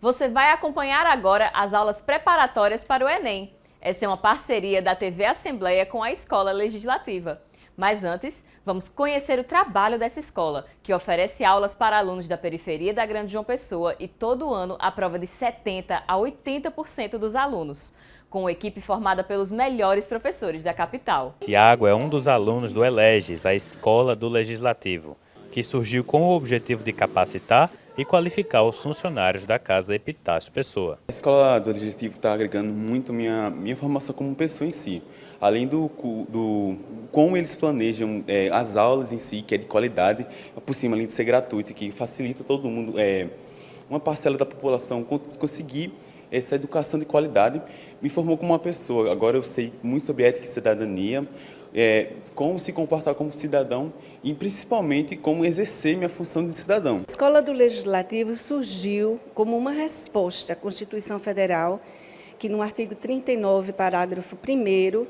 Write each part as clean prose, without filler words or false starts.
Você vai acompanhar agora as aulas preparatórias para o Enem. Essa é uma parceria da TV Assembleia com a Escola Legislativa. Mas antes, vamos conhecer o trabalho dessa escola, que oferece aulas para alunos da periferia da Grande João Pessoa e todo ano a prova de 70% a 80% dos alunos, com uma equipe formada pelos melhores professores da capital. Tiago é um dos alunos do ELEGES, a Escola do Legislativo, que surgiu com o objetivo de capacitar e qualificar os funcionários da Casa Epitácio Pessoa. A Escola do Legislativo está agregando muito minha formação como pessoa em si, além do como eles planejam as aulas em si, que é de qualidade, por cima, além de ser gratuito, que facilita todo mundo, uma parcela da população conseguir essa educação de qualidade, me formou como uma pessoa. Agora eu sei muito sobre ética e cidadania, como se comportar como cidadão e principalmente como exercer minha função de cidadão. A Escola do Legislativo surgiu como uma resposta à Constituição Federal, que no artigo 39, parágrafo 1º,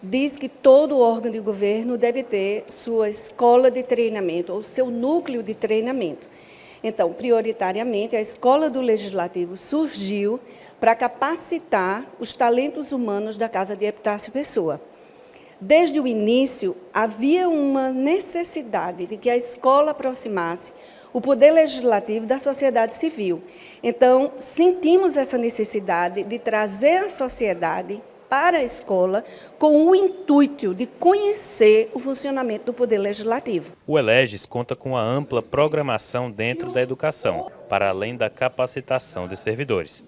diz que todo órgão de governo deve ter sua escola de treinamento ou seu núcleo de treinamento. Então, prioritariamente, a Escola do Legislativo surgiu para capacitar os talentos humanos da Casa de Epitácio Pessoa. Desde o início, havia uma necessidade de que a escola aproximasse o poder legislativo da sociedade civil. Então, sentimos essa necessidade de trazer a sociedade para a escola com o intuito de conhecer o funcionamento do poder legislativo. O ELEGES conta com uma ampla programação dentro da educação, para além da capacitação de servidores.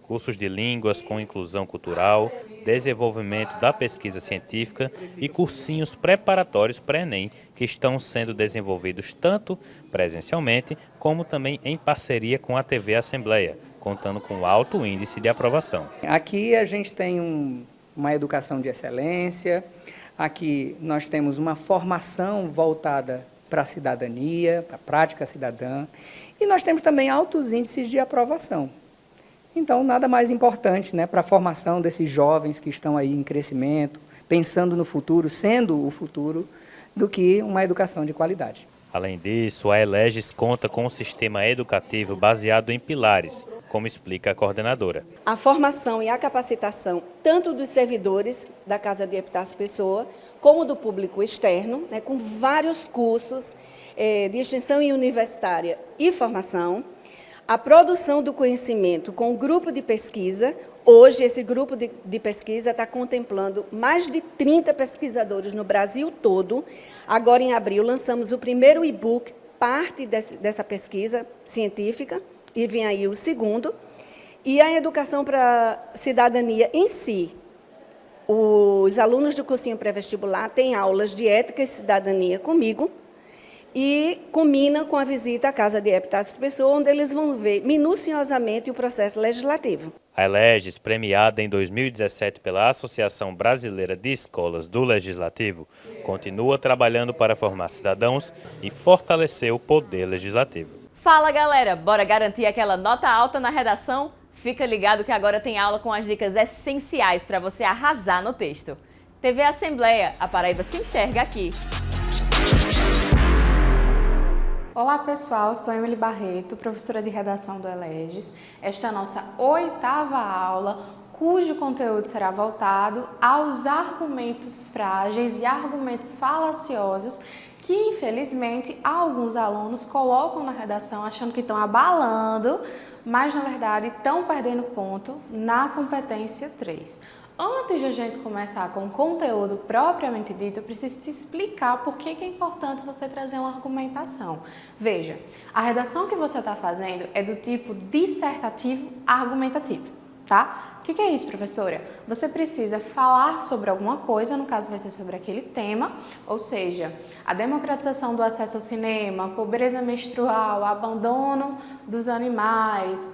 Cursos de línguas com inclusão cultural, desenvolvimento da pesquisa científica e cursinhos preparatórios para Enem, que estão sendo desenvolvidos tanto presencialmente como também em parceria com a TV Assembleia, contando com alto índice de aprovação. Aqui a gente tem uma educação de excelência, aqui nós temos uma formação voltada para a cidadania, para a prática cidadã, e nós temos também altos índices de aprovação. Então, nada mais importante, para a formação desses jovens que estão aí em crescimento, pensando no futuro, sendo o futuro, do que uma educação de qualidade. Além disso, a ELEGES conta com um sistema educativo baseado em pilares, como explica a coordenadora. A formação e a capacitação, tanto dos servidores da Casa de Epitácio Pessoa, como do público externo, com vários cursos de extensão universitária e formação, a produção do conhecimento com o grupo de pesquisa. Hoje, esse grupo de pesquisa está contemplando mais de 30 pesquisadores no Brasil todo. Agora, em abril, lançamos o primeiro e-book, parte dessa pesquisa científica, e vem aí o segundo. E a educação para a cidadania em si. Os alunos do cursinho pré-vestibular têm aulas de ética e cidadania comigo, e combina com a visita à Casa de Epitácio Pessoa, onde eles vão ver minuciosamente o processo legislativo. A ELEGES, premiada em 2017 pela Associação Brasileira de Escolas do Legislativo, continua trabalhando para formar cidadãos e fortalecer o poder legislativo. Fala, galera! Bora garantir aquela nota alta na redação? Fica ligado que agora tem aula com as dicas essenciais para você arrasar no texto. TV Assembleia, a Paraíba se enxerga aqui. Olá pessoal, sou Emily Barreto, professora de redação do ELEGES. Esta é a nossa 8ª aula, cujo conteúdo será voltado aos argumentos frágeis e argumentos falaciosos que, infelizmente, alguns alunos colocam na redação achando que estão abalando, mas, na verdade, estão perdendo ponto na competência 3. Antes de a gente começar com o conteúdo propriamente dito, eu preciso te explicar por que é importante você trazer uma argumentação. Veja, a redação que você está fazendo é do tipo dissertativo argumentativo, tá? O que é isso, professora? Você precisa falar sobre alguma coisa, no caso vai ser sobre aquele tema, ou seja, a democratização do acesso ao cinema, pobreza menstrual, abandono dos animais,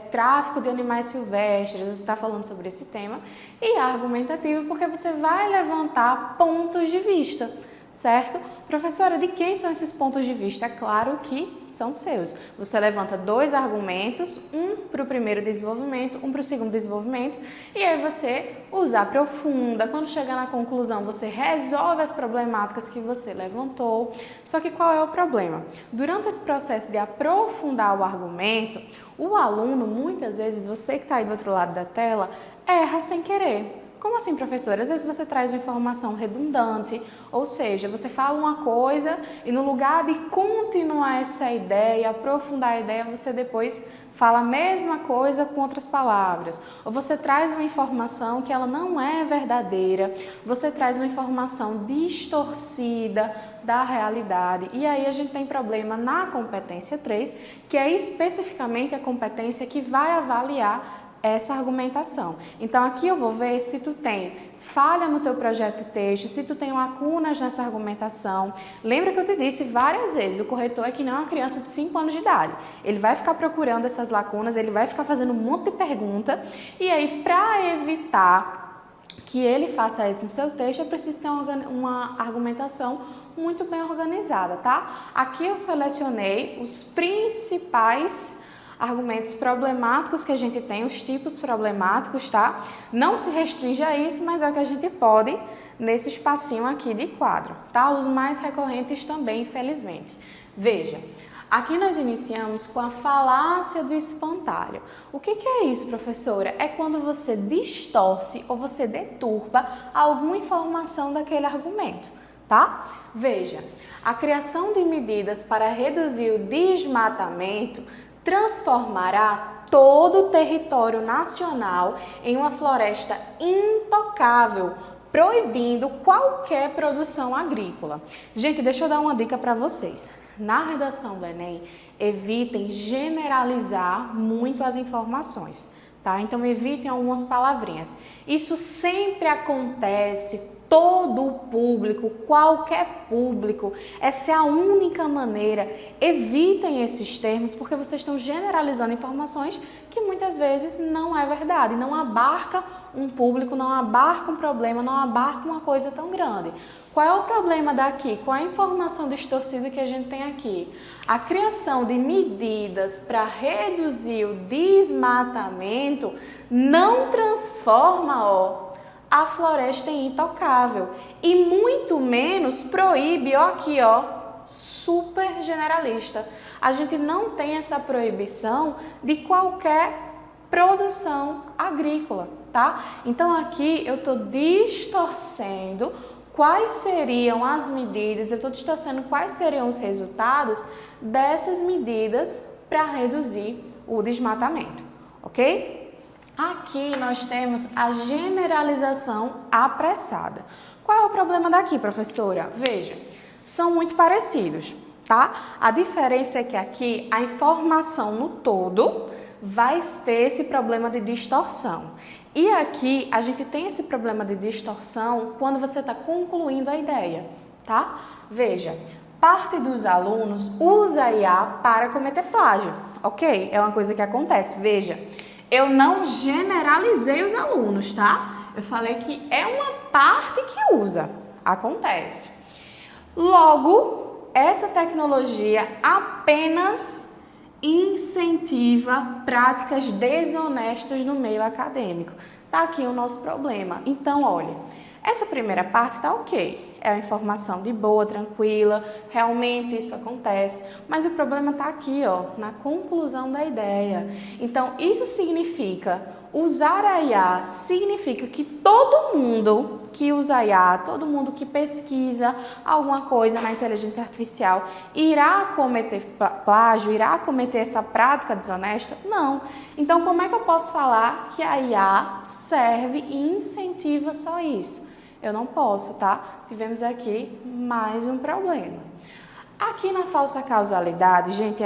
tráfico de animais silvestres, você está falando sobre esse tema, e argumentativo porque você vai levantar pontos de vista, certo? Professora, de quem são esses pontos de vista? É claro que são seus. Você levanta 2 argumentos, um para o primeiro desenvolvimento, um para o segundo desenvolvimento, e aí você os aprofunda. Quando chegar na conclusão, você resolve as problemáticas que você levantou. Só que qual é o problema? Durante esse processo de aprofundar o argumento, o aluno, muitas vezes, você que está aí do outro lado da tela, erra sem querer. Como assim, professora? Às vezes você traz uma informação redundante, ou seja, você fala uma coisa e no lugar de continuar essa ideia, aprofundar a ideia, você depois fala a mesma coisa com outras palavras. Ou você traz uma informação que ela não é verdadeira, você traz uma informação distorcida da realidade. E aí a gente tem problema na competência 3, que é especificamente a competência que vai avaliar essa argumentação. Então aqui eu vou ver se tu tem falha no teu projeto de texto, se tu tem lacunas nessa argumentação. Lembra que eu te disse várias vezes, o corretor é que não é uma criança de 5 anos de idade. Ele vai ficar procurando essas lacunas, ele vai ficar fazendo um monte de pergunta, e aí para evitar que ele faça isso no seu texto, é preciso ter uma argumentação muito bem organizada, tá? Aqui eu selecionei os principais argumentos problemáticos que a gente tem, os tipos problemáticos, tá? Não se restringe a isso, mas é o que a gente pode nesse espacinho aqui de quadro, tá? Os mais recorrentes também, infelizmente. Veja, aqui nós iniciamos com a falácia do espantalho. O que é isso, professora? É quando você distorce ou você deturpa alguma informação daquele argumento, tá? Veja, a criação de medidas para reduzir o desmatamento transformará todo o território nacional em uma floresta intocável, proibindo qualquer produção agrícola. Gente, deixa eu dar uma dica para vocês. Na redação do Enem, evitem generalizar muito as informações, tá? Então, evitem algumas palavrinhas. Isso sempre acontece. Todo o público, qualquer público, essa é a única maneira. Evitem esses termos porque vocês estão generalizando informações que muitas vezes não é verdade, não abarca um público, não abarca um problema, não abarca uma coisa tão grande. Qual é o problema daqui? Qual é a informação distorcida que a gente tem aqui? A criação de medidas para reduzir o desmatamento não transforma, a floresta é intocável e muito menos proíbe, aqui, super generalista. A gente não tem essa proibição de qualquer produção agrícola, tá? Então aqui eu estou distorcendo quais seriam as medidas, eu estou distorcendo quais seriam os resultados dessas medidas para reduzir o desmatamento, ok? Aqui nós temos a generalização apressada. Qual é o problema daqui, professora? Veja, são muito parecidos, tá? A diferença é que aqui a informação no todo vai ter esse problema de distorção. E aqui a gente tem esse problema de distorção quando você está concluindo a ideia, tá? Veja, parte dos alunos usa a IA para cometer plágio, ok? É uma coisa que acontece. Veja, eu não generalizei os alunos, tá? Eu falei que é uma parte que usa, acontece. Logo, essa tecnologia apenas incentiva práticas desonestas no meio acadêmico. Tá aqui o nosso problema. Então, olha, essa primeira parte tá ok. É a informação de boa, tranquila, realmente isso acontece. Mas o problema tá aqui, na conclusão da ideia. Então, isso significa, usar a IA significa que todo mundo que usa a IA, todo mundo que pesquisa alguma coisa na inteligência artificial irá cometer plágio, irá cometer essa prática desonesta? Não. Então, como é que eu posso falar que a IA serve e incentiva só isso? Eu não posso, tá? Tivemos aqui mais um problema. Aqui na falsa causalidade, gente,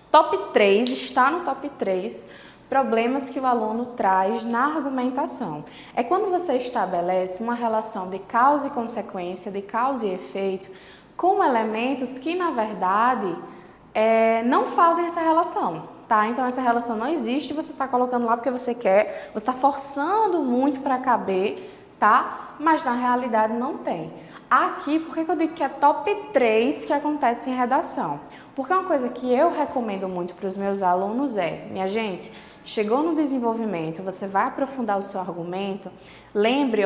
top 3, está no top 3 problemas que o aluno traz na argumentação. É quando você estabelece uma relação de causa e consequência, de causa e efeito, com elementos que, na verdade, não fazem essa relação, tá? Então, essa relação não existe, você está colocando lá porque você quer, você está forçando muito para caber, tá? Mas, na realidade, não tem. Aqui, por que eu digo que é top 3 que acontece em redação? Porque uma coisa que eu recomendo muito para os meus alunos é, minha gente, chegou no desenvolvimento, você vai aprofundar o seu argumento, lembre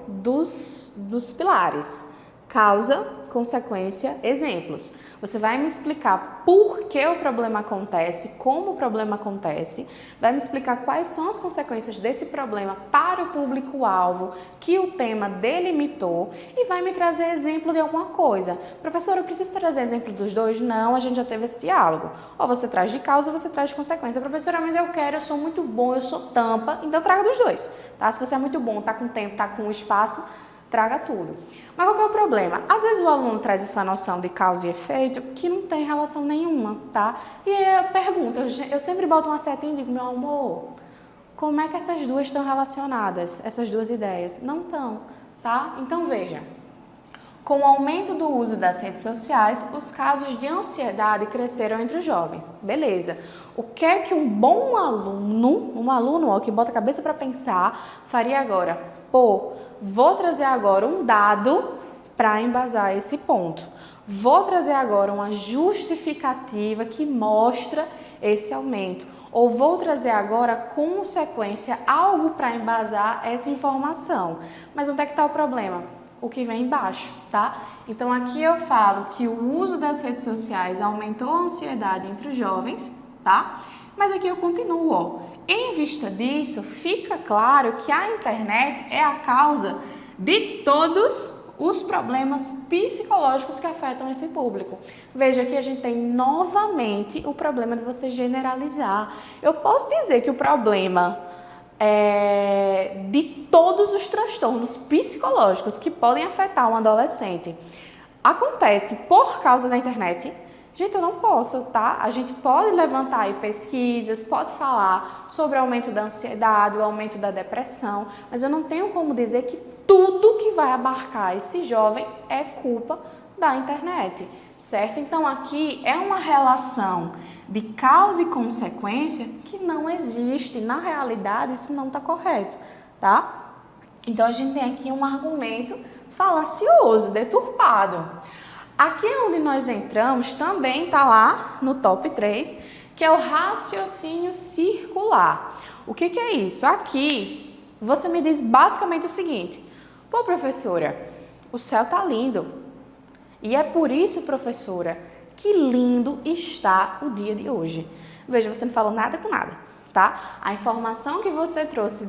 dos pilares, causa, consequência, exemplos. Você vai me explicar por que o problema acontece, como o problema acontece, vai me explicar quais são as consequências desse problema para o público-alvo que o tema delimitou e vai me trazer exemplo de alguma coisa. Professora, eu preciso trazer exemplo dos dois? Não, a gente já teve esse diálogo. Ou você traz de causa ou você traz de consequência. Professora, mas eu sou muito bom, eu sou tampa, então traga dos dois. Tá? Se você é muito bom, tá com tempo, tá com espaço, traga tudo. Mas qual que é o problema? Às vezes o aluno traz essa noção de causa e efeito que não tem relação nenhuma, tá? E aí eu pergunto, eu sempre boto uma setinha e digo, meu amor, como é que essas duas estão relacionadas, essas duas ideias? Não estão, tá? Então veja, com o aumento do uso das redes sociais, os casos de ansiedade cresceram entre os jovens. Beleza. O que é que um bom aluno, que bota a cabeça para pensar, faria agora? Pô, vou trazer agora um dado para embasar esse ponto. Vou trazer agora uma justificativa que mostra esse aumento. Ou vou trazer agora, consequência, algo para embasar essa informação. Mas onde é que está o problema? O que vem embaixo, tá? Então aqui eu falo que o uso das redes sociais aumentou a ansiedade entre os jovens, tá? Mas aqui eu continuo, ó. Em vista disso, fica claro que a internet é a causa de todos os problemas psicológicos que afetam esse público. Veja que a gente tem novamente o problema de você generalizar. Eu posso dizer que o problema de todos os transtornos psicológicos que podem afetar um adolescente acontece por causa da internet. Gente, eu não posso, tá? A gente pode levantar aí pesquisas, pode falar sobre o aumento da ansiedade, o aumento da depressão, mas eu não tenho como dizer que tudo que vai abarcar esse jovem é culpa da internet, certo? Então aqui é uma relação de causa e consequência que não existe. Na realidade, isso não está correto, tá? Então a gente tem aqui um argumento falacioso, deturpado. Aqui onde nós entramos também está lá no top 3, que é o raciocínio circular. O que é isso? Aqui você me diz basicamente o seguinte: pô, professora, o céu está lindo. E é por isso, professora, que lindo está o dia de hoje. Veja, você não falou nada com nada, tá? A informação que você trouxe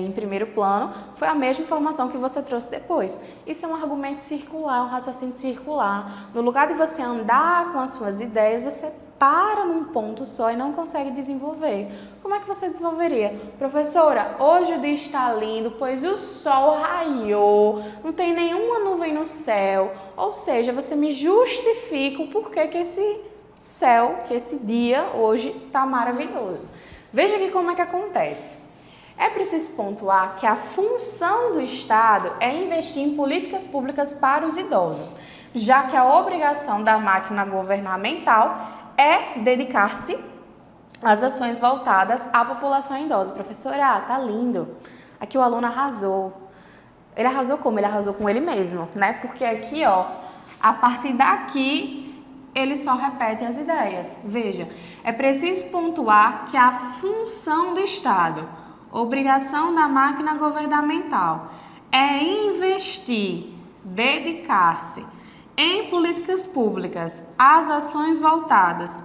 em primeiro plano foi a mesma informação que você trouxe depois. Isso é um argumento circular, um raciocínio circular. No lugar de você andar com as suas ideias, você para num ponto só e não consegue desenvolver. Como é que você desenvolveria? Professora, hoje o dia está lindo, pois o sol raiou, não tem nenhuma nuvem no céu. Ou seja, você me justifica o porquê que esse céu, que esse dia hoje está maravilhoso. Veja aqui como é que acontece. É preciso pontuar que a função do Estado é investir em políticas públicas para os idosos, já que a obrigação da máquina governamental é dedicar-se às ações voltadas à população idosa. Professora, tá lindo. Aqui o aluno arrasou. Ele arrasou como? Ele arrasou com ele mesmo, né? Porque aqui, ó, a partir daqui ele só repete as ideias. Veja, é preciso pontuar que a função do Estado, obrigação da máquina governamental, é investir, dedicar-se em políticas públicas às ações voltadas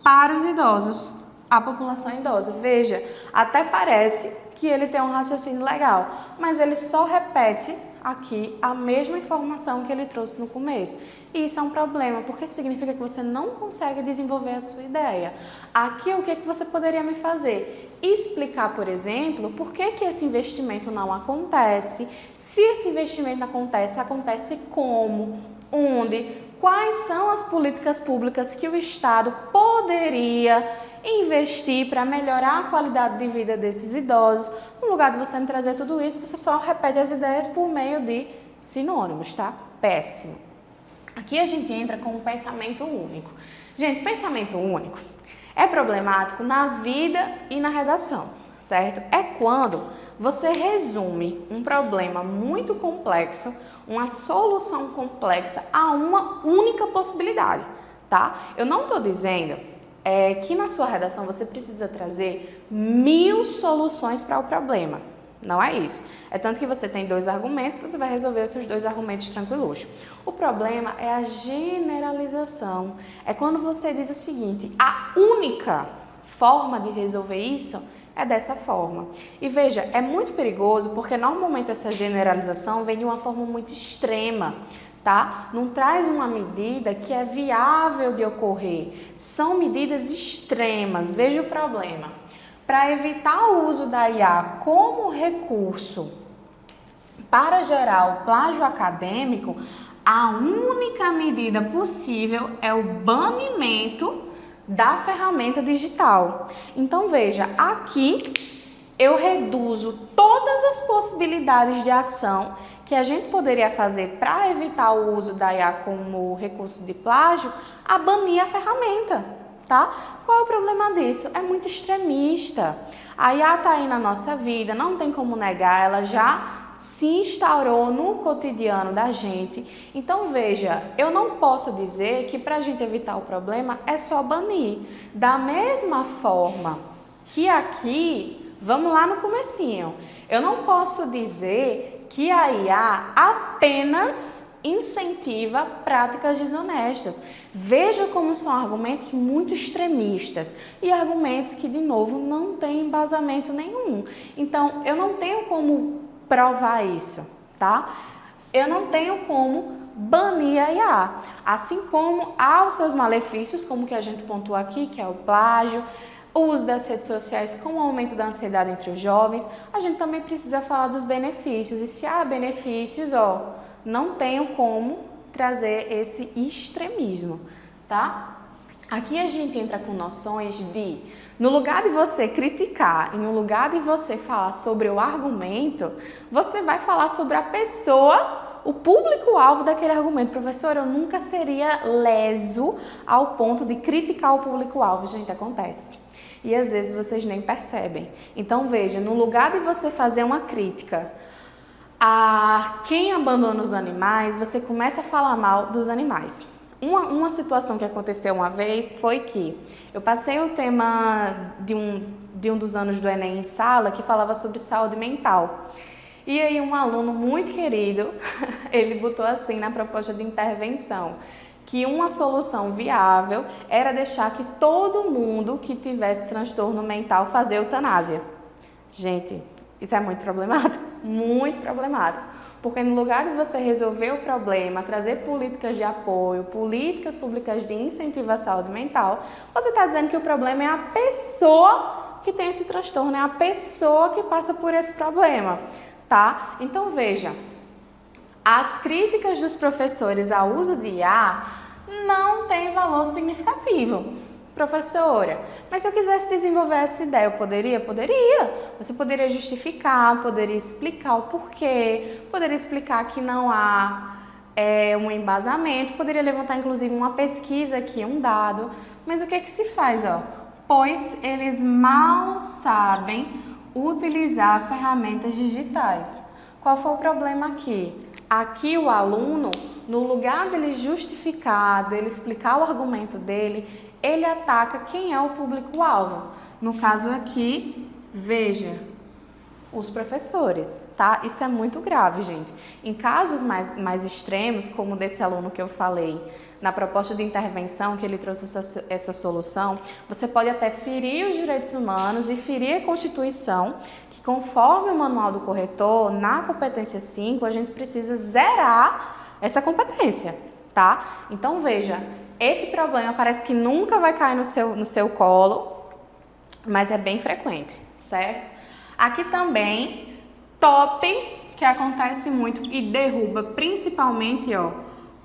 para os idosos, a população idosa. Veja, até parece que ele tem um raciocínio legal, mas ele só repete aqui a mesma informação que ele trouxe no começo. E isso é um problema, porque significa que você não consegue desenvolver a sua ideia. Aqui, o que é que você poderia me fazer? Explicar, por exemplo, por que esse investimento não acontece, se esse investimento acontece, acontece como, onde, quais são as políticas públicas que o Estado poderia investir para melhorar a qualidade de vida desses idosos. No lugar de você me trazer tudo isso, você só repete as ideias por meio de sinônimos, tá? Péssimo. Aqui a gente entra com um pensamento único. Gente, pensamento único é problemático na vida e na redação, certo? É quando você resume um problema muito complexo, uma solução complexa a uma única possibilidade, tá? Eu não estou dizendo que na sua redação você precisa trazer 1000 soluções para o problema. Não é isso. É tanto que você tem 2 argumentos, você vai resolver os seus 2 argumentos tranquilos. O problema é a generalização. É quando você diz o seguinte, a única forma de resolver isso é dessa forma. E veja, é muito perigoso porque normalmente essa generalização vem de uma forma muito extrema, tá? Não traz uma medida que é viável de ocorrer. São medidas extremas. Veja o problema. Para evitar o uso da IA como recurso para gerar o plágio acadêmico, a única medida possível é o banimento da ferramenta digital. Então veja, aqui eu reduzo todas as possibilidades de ação que a gente poderia fazer para evitar o uso da IA como recurso de plágio a banir a ferramenta, tá? Qual é o problema disso? É muito extremista. A IA está aí na nossa vida, não tem como negar, ela já se instaurou no cotidiano da gente. Então veja, eu não posso dizer que para a gente evitar o problema é só banir. Da mesma forma que aqui, vamos lá no comecinho, eu não posso dizer que a IA apenas incentiva práticas desonestas. Veja como são argumentos muito extremistas e argumentos que, de novo, não têm embasamento nenhum. Então, eu não tenho como provar isso, tá? Eu não tenho como banir a IA. Assim como há os seus malefícios, como que a gente pontuou aqui, que é o plágio, o uso das redes sociais com o aumento da ansiedade entre os jovens, a gente também precisa falar dos benefícios. E se há benefícios, não tenho como trazer esse extremismo, tá? Aqui a gente entra com noções de, no lugar de você criticar e no lugar de você falar sobre o argumento, você vai falar sobre a pessoa, o público-alvo daquele argumento. Professor, eu nunca seria leso ao ponto de criticar o público-alvo. Gente, acontece. E às vezes vocês nem percebem. Então veja, no lugar de você fazer uma crítica a quem abandona os animais, você começa a falar mal dos animais. Uma situação que aconteceu uma vez foi que eu passei o tema de um dos anos do Enem em sala que falava sobre saúde mental. E aí um aluno muito querido, ele botou assim na proposta de intervenção, que uma solução viável era deixar que todo mundo que tivesse transtorno mental fazer eutanásia. Gente, isso é muito problemático, porque no lugar de você resolver o problema, trazer políticas de apoio, políticas públicas de incentivo à saúde mental, você está dizendo que o problema é a pessoa que tem esse transtorno, é a pessoa que passa por esse problema, tá? Então veja, as críticas dos professores ao uso de IA não têm valor significativo. Professora, mas se eu quisesse desenvolver essa ideia, eu poderia? Poderia. Você poderia justificar, poderia explicar o porquê, poderia explicar que não há um embasamento, poderia levantar inclusive uma pesquisa aqui, um dado. Mas o que que se faz? Pois eles mal sabem utilizar ferramentas digitais. Qual foi o problema aqui? Aqui o aluno, no lugar dele justificar, dele explicar o argumento dele, ele ataca quem é o público-alvo. No caso aqui, veja, os professores, tá? Isso é muito grave, gente. Em casos mais extremos, como desse aluno que eu falei, na proposta de intervenção que ele trouxe essa solução, você pode até ferir os direitos humanos e ferir a Constituição, que conforme o Manual do Corretor, na competência 5, a gente precisa zerar essa competência, tá? Então, veja, esse problema parece que nunca vai cair no seu colo, mas é bem frequente, certo? Aqui também, top, que acontece muito e derruba principalmente,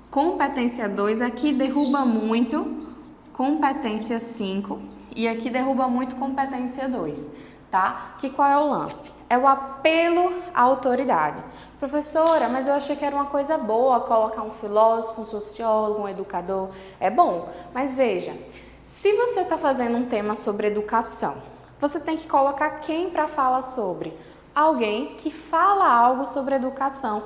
competência 2, aqui derruba muito competência 5 e aqui derruba muito competência 2, tá? Que qual é o lance? É o apelo à autoridade. Professora, mas eu achei que era uma coisa boa colocar um filósofo, um sociólogo, um educador. É bom, mas veja, se você está fazendo um tema sobre educação, você tem que colocar quem para falar sobre? Alguém que fala algo sobre educação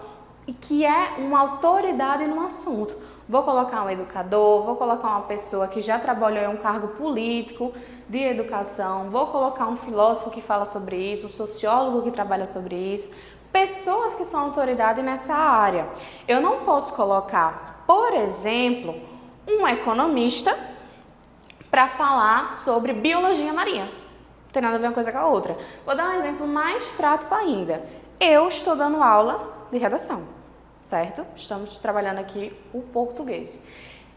e que é uma autoridade no assunto. Vou colocar um educador, vou colocar uma pessoa que já trabalhou em um cargo político de educação, vou colocar um filósofo que fala sobre isso, um sociólogo que trabalha sobre isso, pessoas que são autoridade nessa área. Eu não posso colocar, por exemplo, um economista para falar sobre biologia marinha. Não tem nada a ver uma coisa com a outra. Vou dar um exemplo mais prático ainda. Eu estou dando aula de redação, certo? Estamos trabalhando aqui o português.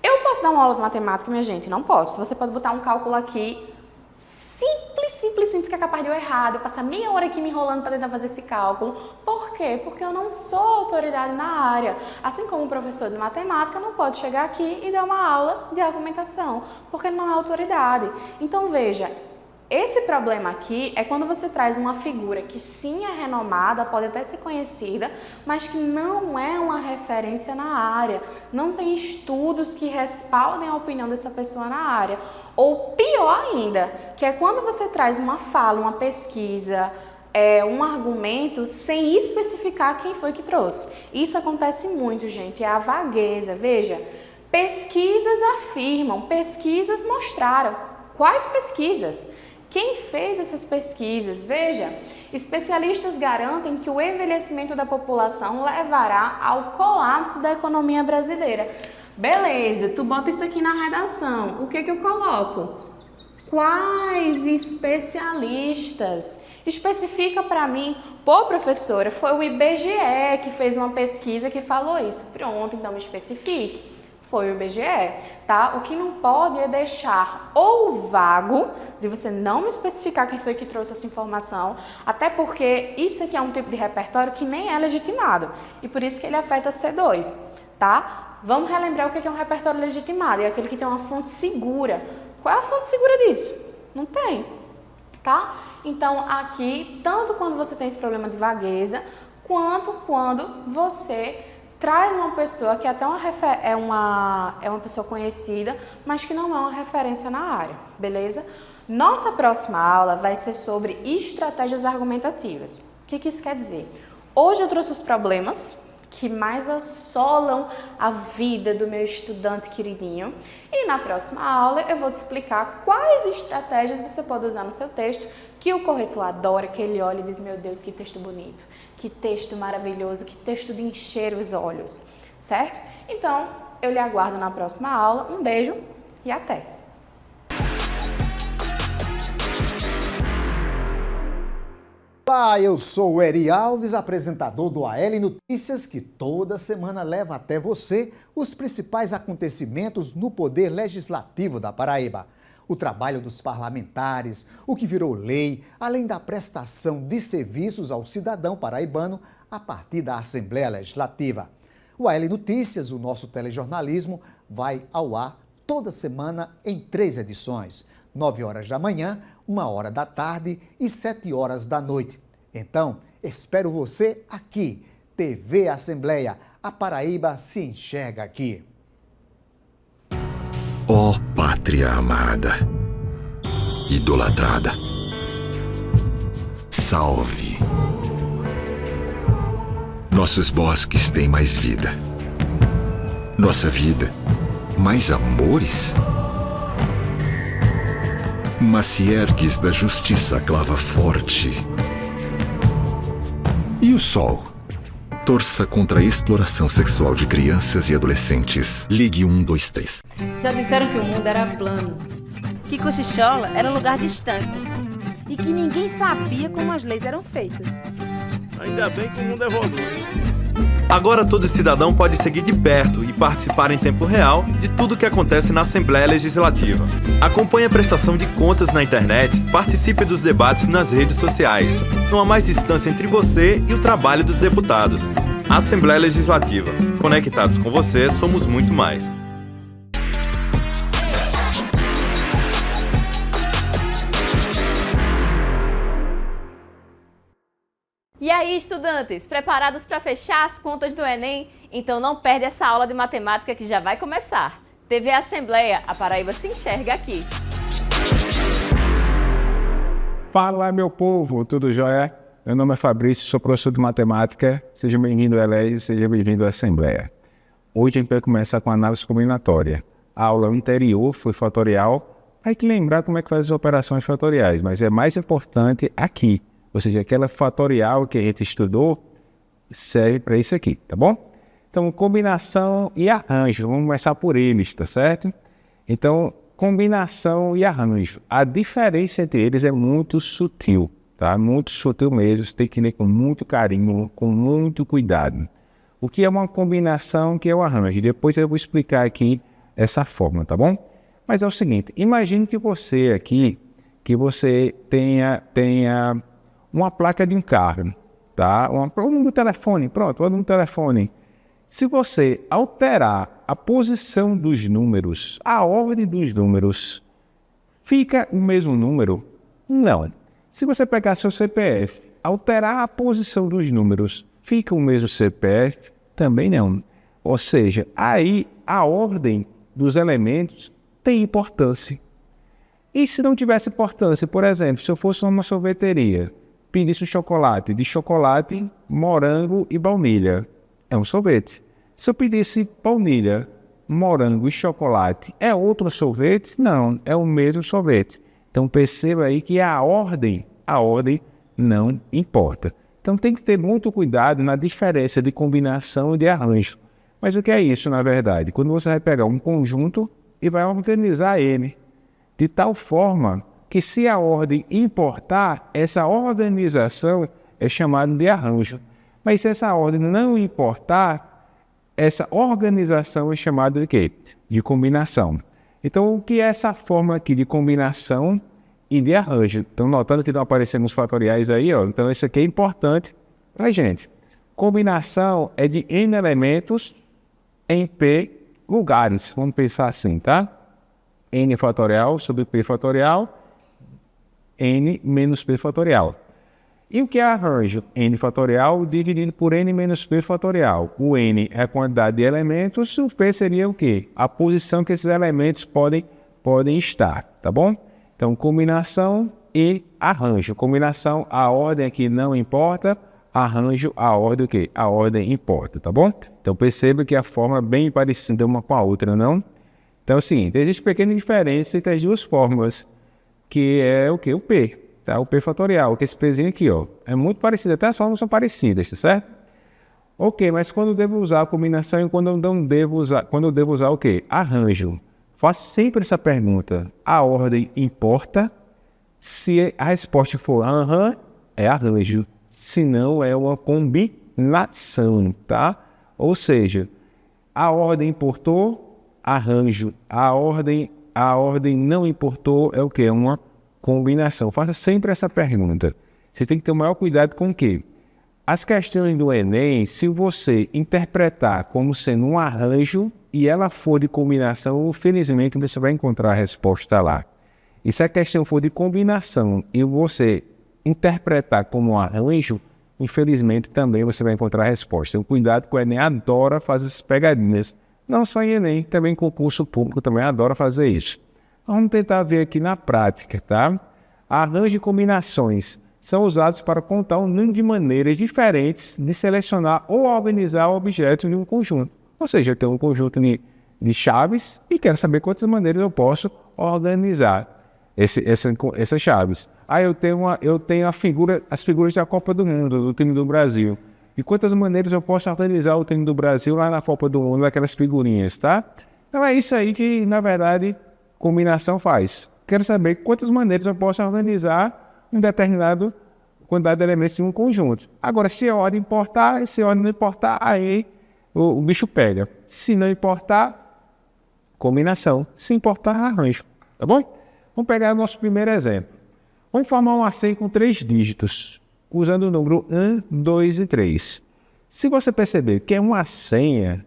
Eu posso dar uma aula de matemática, minha gente? Não posso. Você pode botar um cálculo aqui simples, que é capaz de eu errar, eu passar meia hora aqui me enrolando para tentar fazer esse cálculo. Por quê? Porque eu não sou autoridade na área. Assim como o professor de matemática não pode chegar aqui e dar uma aula de argumentação, porque ele não é autoridade. Então, veja, esse problema aqui é quando você traz uma figura que sim é renomada, pode até ser conhecida, mas que não é uma referência na área, não tem estudos que respaldem a opinião dessa pessoa na área. Ou pior ainda, que é quando você traz uma fala, uma pesquisa, um argumento sem especificar quem foi que trouxe. Isso acontece muito, gente, é a vagueza. Veja, pesquisas afirmam, pesquisas mostraram. Quais pesquisas? Quem fez essas pesquisas? Veja, especialistas garantem que o envelhecimento da população levará ao colapso da economia brasileira. Beleza, tu bota isso aqui na redação. O que eu coloco? Quais especialistas? Especifica para mim. Pô, professora, foi o IBGE que fez uma pesquisa que falou isso. Pronto, então me especifique. Foi o IBGE, tá? O que não pode é deixar ou vago, de você não me especificar quem foi que trouxe essa informação, até porque isso aqui é um tipo de repertório que nem é legitimado, e por isso que ele afeta C2, tá? Vamos relembrar o que é um repertório legitimado, é aquele que tem uma fonte segura. Qual é a fonte segura disso? Não tem, tá? Então, aqui, tanto quando você tem esse problema de vagueza, quanto quando você traz uma pessoa que até é uma pessoa conhecida, mas que não é uma referência na área, beleza? Nossa próxima aula vai ser sobre estratégias argumentativas. O que isso quer dizer? Hoje eu trouxe os problemas que mais assolam a vida do meu estudante queridinho, e na próxima aula eu vou te explicar quais estratégias você pode usar no seu texto, que o corretor adora, que ele olha e diz, meu Deus, que texto bonito, que texto maravilhoso, que texto de encher os olhos, certo? Então, eu lhe aguardo na próxima aula. Um beijo e até! Olá, eu sou o Eri Alves, apresentador do AL Notícias, que toda semana leva até você os principais acontecimentos no Poder Legislativo da Paraíba. O trabalho dos parlamentares, o que virou lei, além da prestação de serviços ao cidadão paraibano a partir da Assembleia Legislativa. O AL Notícias, o nosso telejornalismo, vai ao ar toda semana em 3 edições. 9 horas da manhã, 1 hora da tarde e 7 horas da noite. Então, espero você aqui. TV Assembleia, a Paraíba se enxerga aqui. Ó pátria amada, idolatrada, salve! Nossos bosques têm mais vida. Nossa vida, mais amores? Mas se ergues da justiça a clava forte. E o sol? Torça contra a exploração sexual de crianças e adolescentes. Ligue 123. Já disseram que o mundo era plano, que Cochichola era um lugar distante e que ninguém sabia como as leis eram feitas. Ainda bem que o mundo evolui. Agora todo cidadão pode seguir de perto e participar em tempo real de tudo o que acontece na Assembleia Legislativa. Acompanhe a prestação de contas na internet, participe dos debates nas redes sociais. Não há mais distância entre você e o trabalho dos deputados. Assembleia Legislativa. Conectados com você, somos muito mais. E aí, estudantes, preparados para fechar as contas do Enem? Então não perde essa aula de matemática que já vai começar. TV Assembleia, a Paraíba se enxerga aqui. Fala, meu povo, tudo jóia? Meu nome é Fabrício, sou professor de matemática. Seja bem-vindo ao ELEGES, seja bem-vindo à Assembleia. Hoje a gente vai começar com a análise combinatória. A aula anterior foi fatorial. Hay que lembrar como é que faz as operações fatoriais, mas é mais importante aqui. Ou seja, aquela fatorial que a gente estudou serve para isso aqui, tá bom? Então, combinação e arranjo. Vamos começar por eles, tá certo? Então, combinação e arranjo. A diferença entre eles é muito sutil, tá? Muito sutil mesmo. Você tem que ler com muito carinho, com muito cuidado. O que é uma combinação, o que é um arranjo? Depois eu vou explicar aqui essa forma, tá bom? Mas é o seguinte, imagine que você aqui, tenha uma placa de um carro, tá? Um telefone, pronto, um telefone. Se você alterar a posição dos números, a ordem dos números, fica o mesmo número? Não. Se você pegar seu CPF, alterar a posição dos números, fica o mesmo CPF? Também não. Ou seja, aí a ordem dos elementos tem importância. E se não tivesse importância, por exemplo, se eu fosse uma sorveteria, pedisse um chocolate, de chocolate, morango e baunilha, é um sorvete. Se eu pedisse baunilha, morango e chocolate, é outro sorvete? Não, é o mesmo sorvete. Então perceba aí que a ordem não importa. Então tem que ter muito cuidado na diferença de combinação e de arranjo. Mas o que é isso, na verdade? Quando você vai pegar um conjunto e vai organizar ele, de tal forma que se a ordem importar, essa organização é chamada de arranjo. Mas se essa ordem não importar, essa organização é chamada de quê? De combinação. Então, o que é essa forma aqui de combinação e de arranjo? Estão notando que estão aparecendo os fatoriais aí, ó. Então, isso aqui é importante para a gente. Combinação é de N elementos em P lugares. Vamos pensar assim, tá? N fatorial sobre P fatorial, N menos P fatorial. E o que é arranjo? N fatorial dividido por N menos P fatorial. O N é a quantidade de elementos, o P seria o quê? A posição que esses elementos podem estar, tá bom? Então, combinação e arranjo. Combinação, a ordem aqui não importa. Arranjo, a ordem o quê? A ordem importa, tá bom? Então, perceba que a forma é bem parecida uma com a outra, não? Então, é o seguinte, existe pequena diferença entre as duas fórmulas, que é o quê? O P. Tá? O P fatorial, que esse Pzinho aqui, ó, é muito parecido, até as fórmulas são parecidas, tá certo? Ok, mas quando eu devo usar a combinação e quando eu não devo usar, quando eu devo usar o quê? Arranjo. Faça sempre essa pergunta, a ordem importa? Se a resposta for aham, é arranjo, se não é uma combinação, tá? Ou seja, a ordem importou, arranjo, a ordem não importou, é o quê? É uma combinação. Faça sempre essa pergunta. Você tem que ter o maior cuidado com o quê? As questões do Enem, se você interpretar como sendo um arranjo e ela for de combinação, felizmente você vai encontrar a resposta lá. E se a questão for de combinação e você interpretar como um arranjo, infelizmente também você vai encontrar a resposta. Então, cuidado que o Enem adora fazer essas pegadinhas. Não só em Enem, também em concurso público também adora fazer isso. Vamos tentar ver aqui na prática, tá? Arranjo e combinações são usados para contar um número de maneiras diferentes de selecionar ou organizar objetos em um conjunto. Ou seja, eu tenho um conjunto de chaves e quero saber quantas maneiras eu posso organizar essas chaves. Eu tenho as figuras da Copa do Mundo, do time do Brasil. E quantas maneiras eu posso organizar o time do Brasil lá na Copa do Mundo, aquelas figurinhas, tá? Então é isso aí que, na verdade, combinação faz. Quero saber quantas maneiras eu posso organizar um determinado quantidade de elementos de um conjunto. Agora, se a ordem importar, se a ordem não importar, aí o bicho pega. Se não importar, combinação. Se importar, arranjo. Tá bom? Vamos pegar o nosso primeiro exemplo. Vamos formar uma senha com 3 dígitos, usando o número 1, 2 e 3. Se você perceber que é uma senha,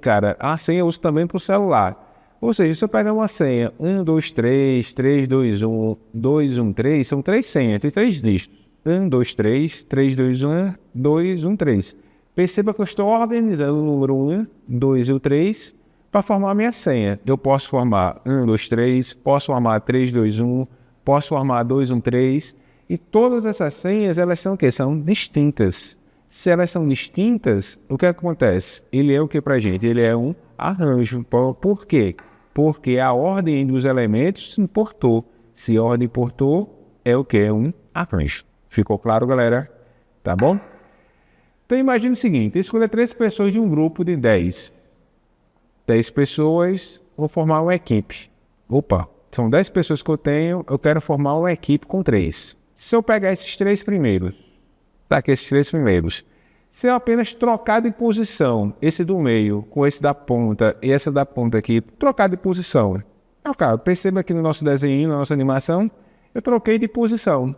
cara, a senha eu uso também para o celular. Ou seja, se eu pegar uma senha 1, 2, 3, 3, 2, 1, 2, 1, 3, são 3 senhas, tem 3 dígitos. 1, 2, 3, 3, 2, 1, 2, 1, 3. Perceba que eu estou organizando o número 1, 2 e o 3 para formar a minha senha. Eu posso formar 1, 2, 3, posso formar 3, 2, 1, posso formar 2, 1, 3. E todas essas senhas, elas são o quê? São distintas. Se elas são distintas, o que acontece? Ele é o que pra gente? Ele é um arranjo. Por quê? Porque a ordem dos elementos importou. Se a ordem importou, é o que? É um arranjo. Ficou claro, galera? Tá bom? Então imagine o seguinte, escolha 3 pessoas de um grupo de 10. 10 pessoas, vou formar uma equipe. Opa, são 10 pessoas que eu tenho, eu quero formar uma equipe com 3. Se eu pegar esses 3 primeiros, tá aqui esses 3 primeiros, se eu apenas trocar de posição, esse do meio com esse da ponta e essa da ponta aqui, trocar de posição. Cara, perceba aqui no nosso desenho, na nossa animação, eu troquei de posição.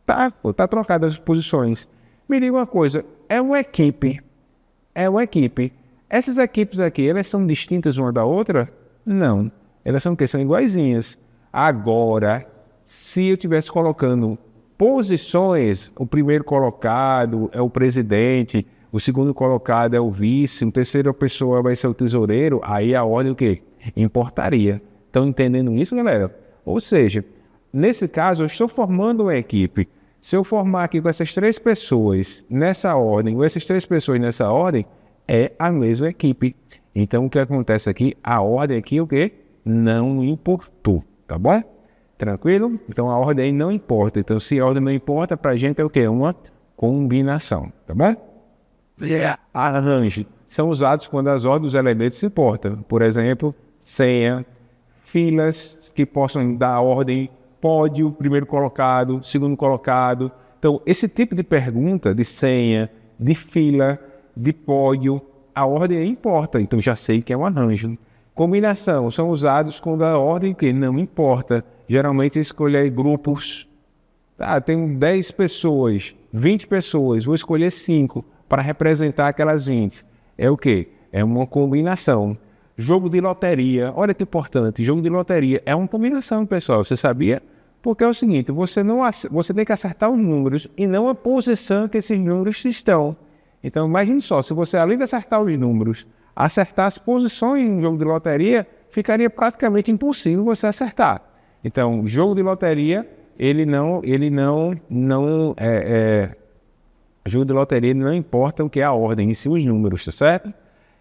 Tá trocado as posições. Me diga uma coisa, é uma equipe. Essas equipes aqui, elas são distintas uma da outra? Não. Elas são o quê? São iguaizinhas. Agora, se eu estivesse colocando posições, o primeiro colocado é o presidente, o segundo colocado é o vice, a terceira pessoa vai ser o tesoureiro, aí a ordem o quê? Importaria. Estão entendendo isso, galera? Ou seja, nesse caso, eu estou formando uma equipe. Se eu formar aqui com essas 3 pessoas nessa ordem, ou essas 3 pessoas nessa ordem, é a mesma equipe. Então, o que acontece aqui? A ordem aqui, o quê? Não importou, tá bom? Tranquilo? Então, a ordem aí não importa. Então, se a ordem não importa, pra gente é o quê? Uma combinação, tá bom? Arranjo são usados quando as ordens dos elementos importam. Por exemplo, senha, filas que possam dar ordem, pódio, primeiro colocado, segundo colocado. Então, esse tipo de pergunta, de senha, de fila, de pódio, a ordem importa. Então, já sei que é um arranjo. Combinação são usados quando a ordem que não importa. Geralmente, escolher grupos. Tenho 10 pessoas, 20 pessoas, vou escolher 5 para representar aquelas 20. É o quê? É uma combinação. Jogo de loteria, olha que importante, jogo de loteria é uma combinação, pessoal, você sabia? Porque é o seguinte, você tem que acertar os números e não a posição que esses números estão. Então, imagine só, se você, além de acertar os números, acertar as posições em um jogo de loteria, ficaria praticamente impossível você acertar. Então, jogo de loteria, jogo de loteria não importa o que é a ordem, em si os números, tá certo?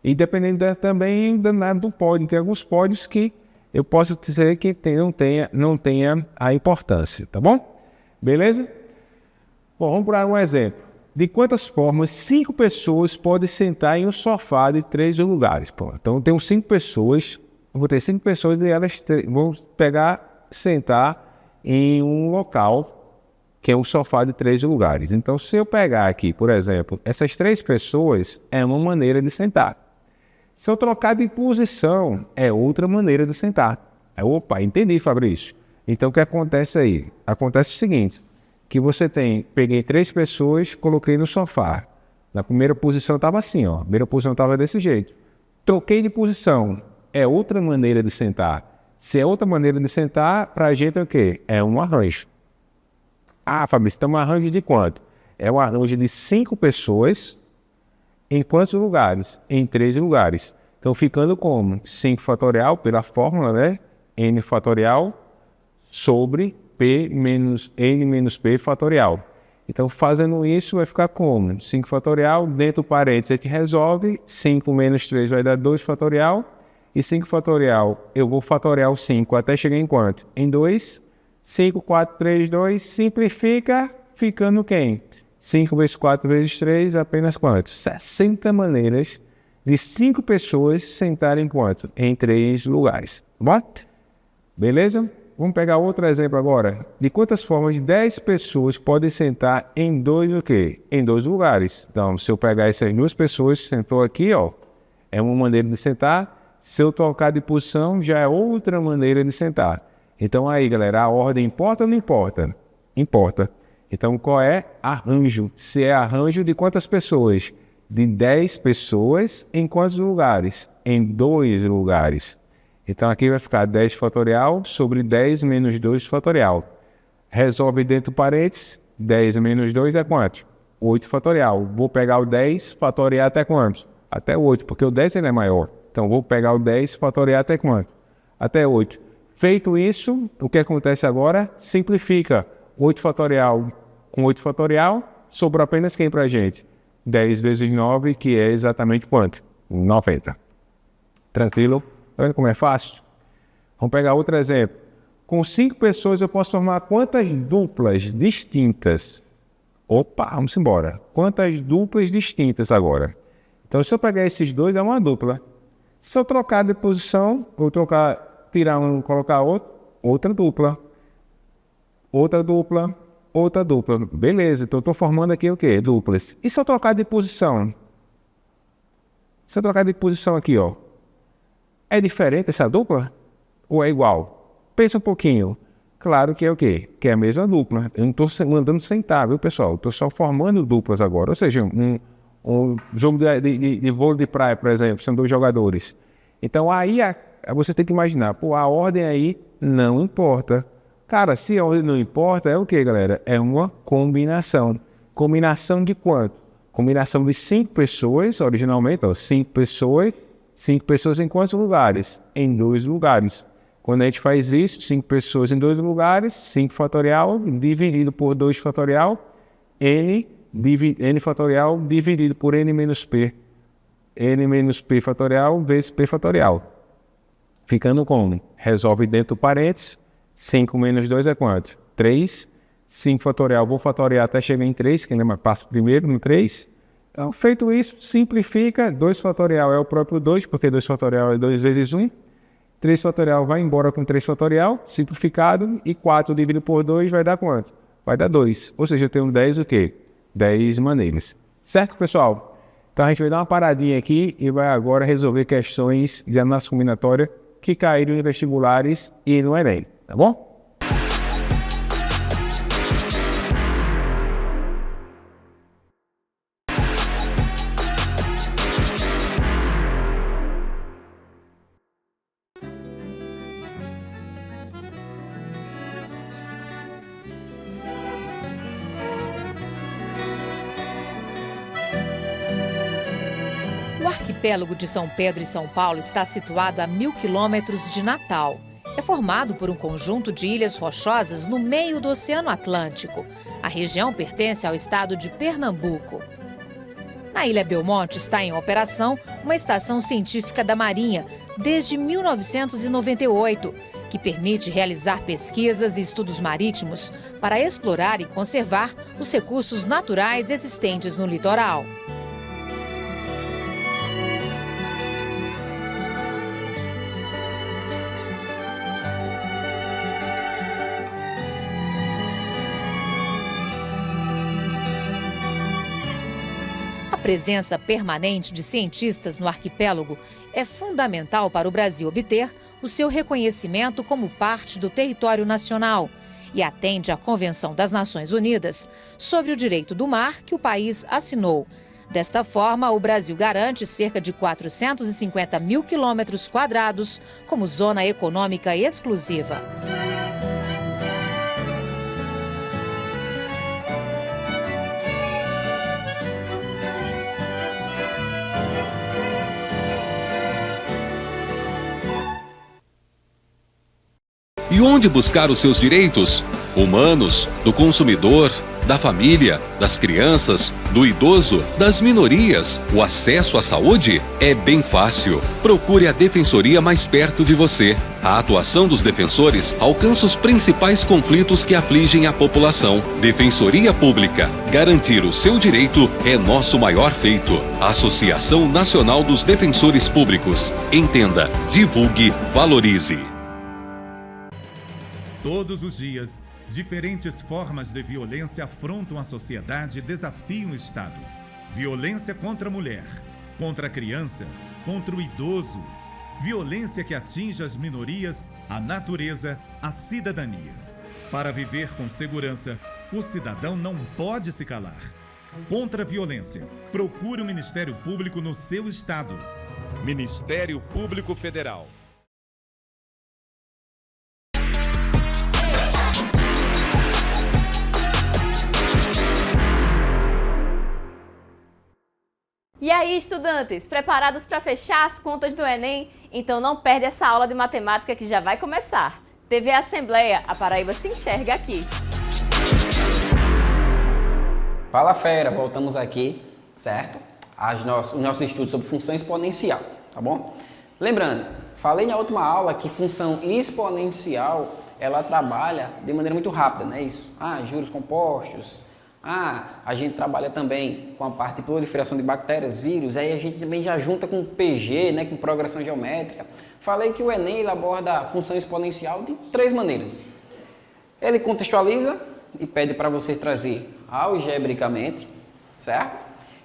E dependendo também do pódio, tem alguns pódios que eu posso dizer que não tenha a importância, tá bom? Beleza? Bom, vamos para um exemplo. De quantas formas 5 pessoas podem sentar em um sofá de 3 lugares? Pronto. Então, eu tenho 5 pessoas, eu vou ter 5 pessoas e elas vão sentar em um local que é um sofá de 3 lugares. Então, se eu pegar aqui, por exemplo, essas 3 pessoas, é uma maneira de sentar. Se eu trocar de posição, é outra maneira de sentar. Opa, entendi, Fabrício. Então, o que acontece aí? Acontece o seguinte, que você peguei 3 pessoas, coloquei no sofá. Na primeira posição estava assim, ó. A primeira posição estava desse jeito. Troquei de posição, é outra maneira de sentar. Se é outra maneira de sentar, para a gente é o quê? É um arranjo. Fabrício, então um arranjo de quanto? É um arranjo de 5 pessoas. Em quantos lugares? Em 3 lugares. Então, ficando como? 5 fatorial, pela fórmula, né? N fatorial sobre P menos N menos P fatorial. Então, fazendo isso, vai ficar como? 5 fatorial, dentro do parênteses, a gente resolve. 5 menos 3 vai dar 2 fatorial. E 5 fatorial, eu vou fatoriar o 5 até chegar em quanto? Em 2. 5, 4, 3, 2. Simplifica, ficando quem? 5 vezes 4 vezes 3, apenas quanto? 60 maneiras de 5 pessoas sentarem quanto? Em 3 lugares. What? Beleza? Vamos pegar outro exemplo agora. De quantas formas 10 pessoas podem sentar em 2 o quê? Em 2 lugares. Então, se eu pegar essas 2 pessoas, sentou aqui, ó, é uma maneira de sentar. Se eu trocar de posição, já é outra maneira de sentar. Então aí, galera, a ordem importa ou não importa? Importa. Então, qual é? Arranjo. Se é arranjo de quantas pessoas? De 10 pessoas em quantos lugares? Em 2 lugares. Então, aqui vai ficar 10 fatorial sobre 10 menos 2 fatorial. Resolve dentro do parênteses. 10 menos 2 é quanto? 8 fatorial. Vou pegar o 10, fatoriar até quanto? Até 8, porque o 10 ele é maior. Então, vou pegar o 10, fatoriar até quanto? Até 8. Feito isso, o que acontece agora? Simplifica. 8 fatorial com 8 fatorial, sobrou apenas quem pra gente? 10 vezes 9, que é exatamente quanto? 90. Tranquilo? Tá vendo como é fácil? Vamos pegar outro exemplo. Com 5 pessoas eu posso formar quantas duplas distintas? Opa, vamos embora. Quantas duplas distintas agora? Então, se eu pegar esses dois, é uma dupla. Se eu trocar de posição, ou tirar um e colocar outro, outra dupla. Outra dupla, outra dupla. Beleza, então eu estou formando aqui o quê? Duplas. E se eu trocar de posição? Se eu trocar de posição aqui, ó. É diferente essa dupla? Ou é igual? Pensa um pouquinho. Claro que é o quê? Que é a mesma dupla. Eu não estou mandando sentar, viu, pessoal? Estou só formando duplas agora. Ou seja, um jogo de vôlei de praia, por exemplo, são 2 jogadores. Então, aí você tem que imaginar, pô, a ordem aí não importa. Cara, se a ordem não importa, é o quê, galera? É uma combinação. Combinação de quanto? Combinação de 5 pessoas, originalmente, ó, 5 pessoas em quantos lugares? Em 2 lugares. Quando a gente faz isso, 5 pessoas em 2 lugares, 5 fatorial dividido por 2 fatorial, n fatorial dividido por n menos p. N menos p fatorial vezes p fatorial. Ficando como? Resolve dentro do parênteses. 5 menos 2 é quanto? 3. 5 fatorial, vou fatoriar até chegar em 3, que lembra, passa primeiro no 3. Então, feito isso, simplifica. 2 fatorial é o próprio 2, porque 2 fatorial é 2 vezes 1. 3 fatorial vai embora com 3 fatorial, simplificado, e 4 dividido por 2 vai dar quanto? Vai dar 2. Ou seja, eu tenho 10 o quê? 10 maneiras. Certo, pessoal? Então a gente vai dar uma paradinha aqui e vai agora resolver questões de análise combinatória que caíram em vestibulares e no Enem, tá bom? O arquipélago de São Pedro e São Paulo está situado a 1.000 quilômetros de Natal. É formado por um conjunto de ilhas rochosas no meio do Oceano Atlântico. A região pertence ao estado de Pernambuco. Na Ilha Belmonte está em operação uma estação científica da Marinha desde 1998, que permite realizar pesquisas e estudos marítimos para explorar e conservar os recursos naturais existentes no litoral. A presença permanente de cientistas no arquipélago é fundamental para o Brasil obter o seu reconhecimento como parte do território nacional e atende à Convenção das Nações Unidas sobre o Direito do Mar que o país assinou. Desta forma, o Brasil garante cerca de 450.000 quilômetros quadrados como zona econômica exclusiva. E onde buscar os seus direitos? Humanos, do consumidor, da família, das crianças, do idoso, das minorias. O acesso à saúde é bem fácil. Procure a defensoria mais perto de você. A atuação dos defensores alcança os principais conflitos que afligem a população. Defensoria Pública. Garantir o seu direito é nosso maior feito. Associação Nacional dos Defensores Públicos. Entenda, divulgue, valorize. Todos os dias, diferentes formas de violência afrontam a sociedade e desafiam o Estado. Violência contra a mulher, contra a criança, contra o idoso. Violência que atinge as minorias, a natureza, a cidadania. Para viver com segurança, o cidadão não pode se calar. Contra a violência, procure o Ministério Público no seu estado. Ministério Público Federal. E aí, estudantes, preparados para fechar as contas do Enem? Então não perde essa aula de matemática que já vai começar. TV Assembleia, a Paraíba se enxerga aqui. Fala fera, voltamos aqui, certo? Os nossos estudos sobre função exponencial, tá bom? Lembrando, falei na última aula que função exponencial, ela trabalha de maneira muito rápida, não é isso? Juros compostos. A gente trabalha também com a parte de proliferação de bactérias, vírus, aí a gente também já junta com PG, né, com progressão geométrica. Falei que o Enem ele aborda a função exponencial de 3 maneiras. Ele contextualiza e pede para você trazer algebricamente, certo?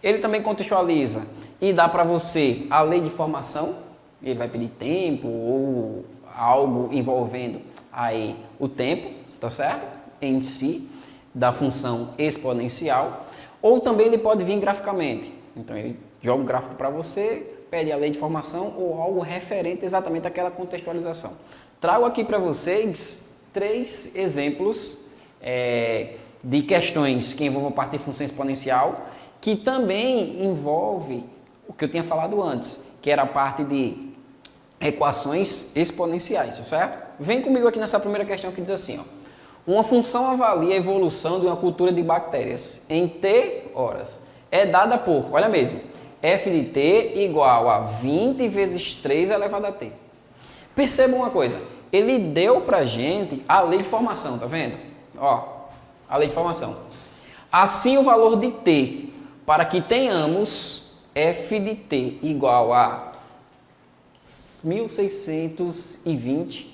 Ele também contextualiza e dá para você a lei de formação, ele vai pedir tempo ou algo envolvendo aí o tempo, tá certo? Em si, da função exponencial, ou também ele pode vir graficamente. Então ele joga um gráfico para você, pede a lei de formação ou algo referente exatamente àquela contextualização. Trago aqui para vocês 3 exemplos de questões que envolvem a parte de função exponencial, que também envolve o que eu tinha falado antes, que era a parte de equações exponenciais, certo? Vem comigo aqui nessa primeira questão que diz assim, ó. Uma função avalia a evolução de uma cultura de bactérias em T horas. É dada por, olha mesmo, f de t igual a 20 vezes 3 elevado a t. Perceba uma coisa, ele deu pra gente a lei de formação, tá vendo? Ó, a lei de formação. Assim, o valor de t, para que tenhamos f de t igual a 1620